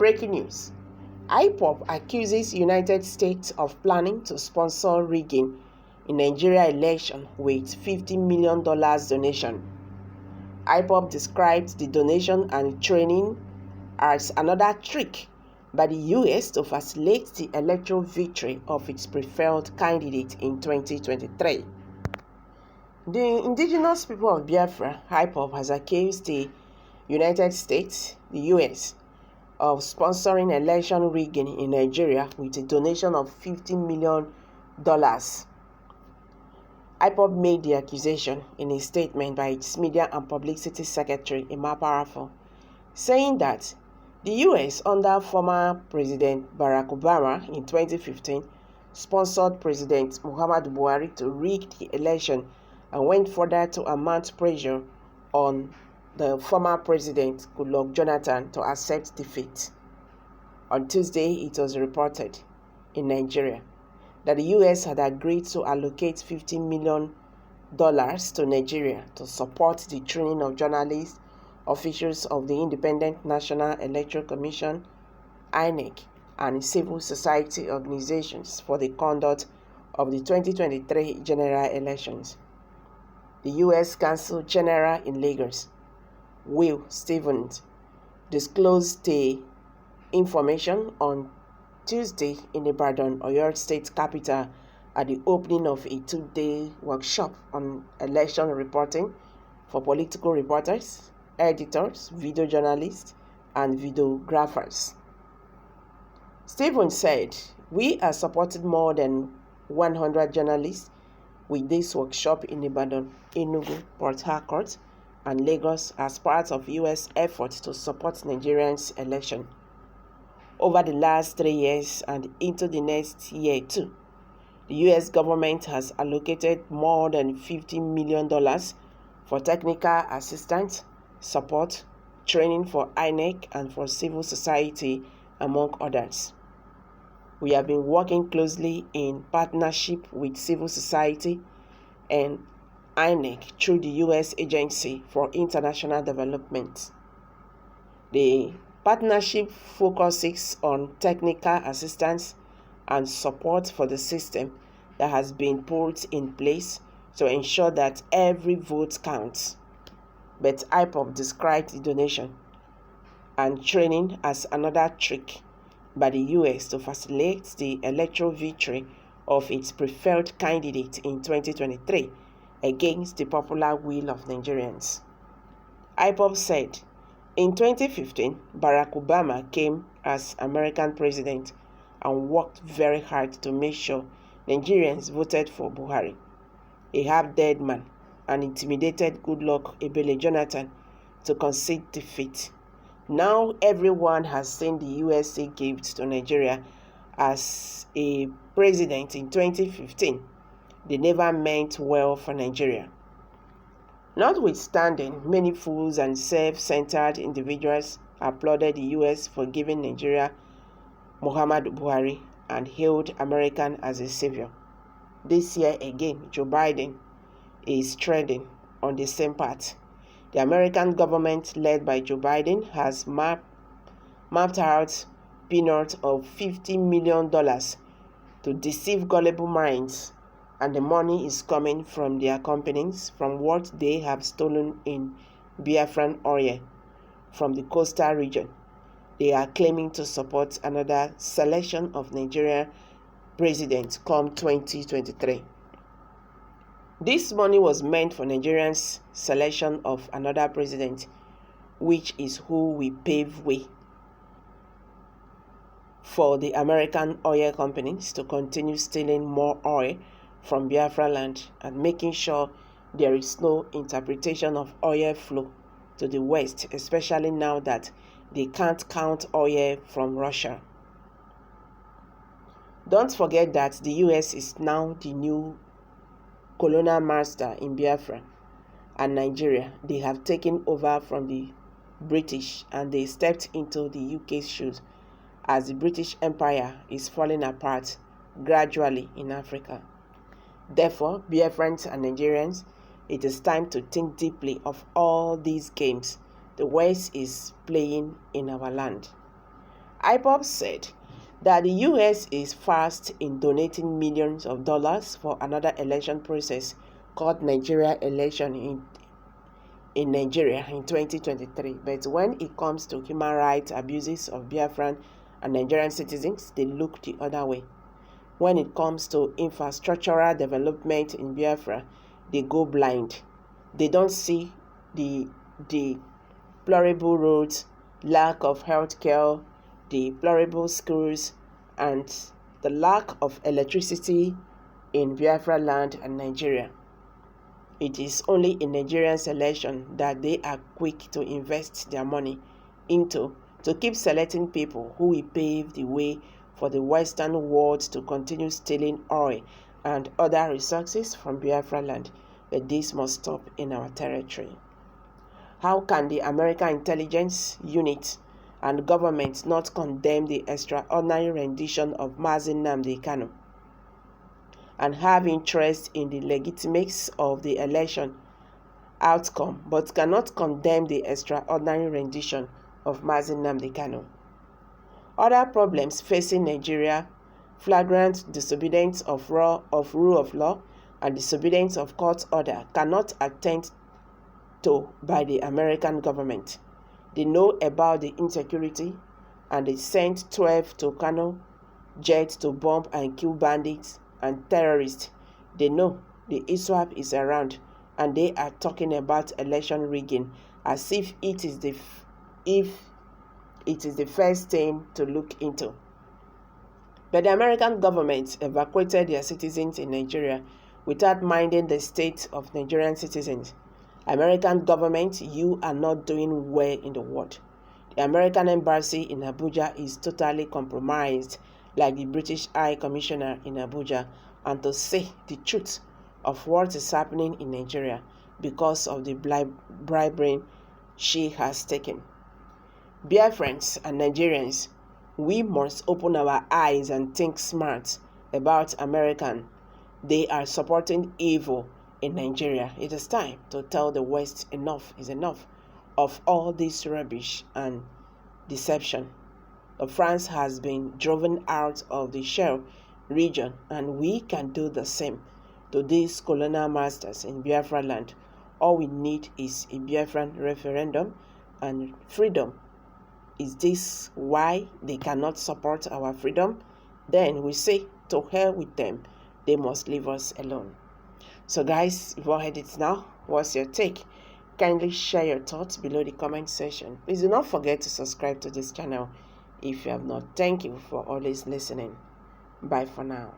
Breaking news. IPOB accuses United States of planning to sponsor rigging in Nigeria election with $50 million donation. IPOB described the donation and training as another trick by the U.S. to facilitate the electoral victory of its preferred candidate in 2023. The indigenous people of Biafra, IPOB, has accused the United States, the U.S., of sponsoring election rigging in Nigeria with a donation of $50 million. IPOB made the accusation in a statement by its Media and Publicity Secretary, Emma Parafo, saying that the U.S. under former President Barack Obama in 2015 sponsored President Muhammadu Buhari to rig the election and went further to mount pressure on the former President Goodluck Jonathan to accept defeat. On Tuesday, it was reported in Nigeria that the U.S. had agreed to allocate $50 million to Nigeria to support the training of journalists, officials of the Independent National Electoral Commission, INEC, and civil society organizations for the conduct of the 2023 general elections. The U.S. Consul General in Lagos, Will Stevens, disclosed the information on Tuesday in Ibadan, Oyo State capital, at the opening of a two-day workshop on election reporting for political reporters, editors, video journalists, and videographers. Stevens said, "We are supporting more than 100 journalists with this workshop in Ibadan, Enugu, Port Harcourt, and Lagos as part of U.S. efforts to support Nigerians' election. Over the last 3 years and into the next year too, the U.S. government has allocated more than $50 million for technical assistance, support, training for INEC and for civil society, among others. We have been working closely in partnership with civil society and INEC through the U.S. Agency for International Development. The partnership focuses on technical assistance and support for the system that has been put in place to ensure that every vote counts." But IPOB described the donation and training as another trick by the U.S. to facilitate the electoral victory of its preferred candidate in 2023 against the popular will of Nigerians. IPOB said, in 2015, Barack Obama came as American president and worked very hard to make sure Nigerians voted for Buhari, a half-dead man, and intimidated Goodluck Ebele Jonathan to concede defeat. Now everyone has seen the USA gift to Nigeria as a president in 2015. They never meant well for Nigeria. Notwithstanding, many fools and self-centered individuals applauded the U.S. for giving Nigeria Muhammadu Buhari and hailed American as a savior. This year again, Joe Biden is treading on the same path. The American government, led by Joe Biden, has mapped out peanuts of $50 million to deceive gullible minds, and the money is coming from their companies from what they have stolen in Biafran oil from the coastal region. They are claiming to support another selection of Nigerian president come 2023. This money was meant for Nigerians' selection of another president, which is who will pave way for the American oil companies to continue stealing more oil from Biafra land and making sure there is no interpretation of oil flow to the west, especially now that they can't count oil from Russia. Don't forget that the US is now the new colonial master in Biafra and Nigeria. They have taken over from the British and they stepped into the UK's shoes as the British Empire is falling apart gradually in Africa. Therefore, Biafrans and Nigerians, it is time to think deeply of all these games the West is playing in our land. IPOB said that the US is fast in donating millions of dollars for another election process called Nigeria election in Nigeria in 2023. But when it comes to human rights abuses of Biafran and Nigerian citizens, they look the other way. When it comes to infrastructural development in Biafra, they go blind. They don't see the deplorable roads, lack of health care, the deplorable schools, and the lack of electricity in Biafra land and Nigeria. It is only in Nigerian election that they are quick to invest their money into to keep selecting people who will pave the way for the Western world to continue stealing oil and other resources from Biafra land. But this must stop in our territory. How can the American intelligence unit and government not condemn the extraordinary rendition of Mazi Nnamdi Kanu and have interest in the legitimacy of the election outcome, but cannot condemn the extraordinary rendition of Mazi Nnamdi Kanu? Other problems facing Nigeria: flagrant disobedience of rule of law and disobedience of court order, cannot attend to by the American government. They know about the insecurity and they sent 12 to Kano jets to bomb and kill bandits and terrorists. They know the ISWAP is around and they are talking about election rigging as if it is the first thing to look into. But the American government evacuated their citizens in Nigeria without minding the state of Nigerian citizens. American government, you are not doing well in the world. The American embassy in Abuja is totally compromised, like the British High Commissioner in Abuja, and to say the truth of what is happening in Nigeria because of the bribery she has taken. Dear friends and Nigerians, we must open our eyes and think smart about American. They are supporting evil in Nigeria. It is time to tell the West enough is enough of all this rubbish and deception. France has been driven out of the Shell region, and we can do the same to these colonial masters in Biafra land. All we need is a Biafran referendum and freedom. Is this why they cannot support our freedom? Then we say, to hell with them. They must leave us alone. So guys, you've all heard it now. What's your take? Kindly share your thoughts below the comment section. Please do not forget to subscribe to this channel if you have not. Thank you for always listening. Bye for now.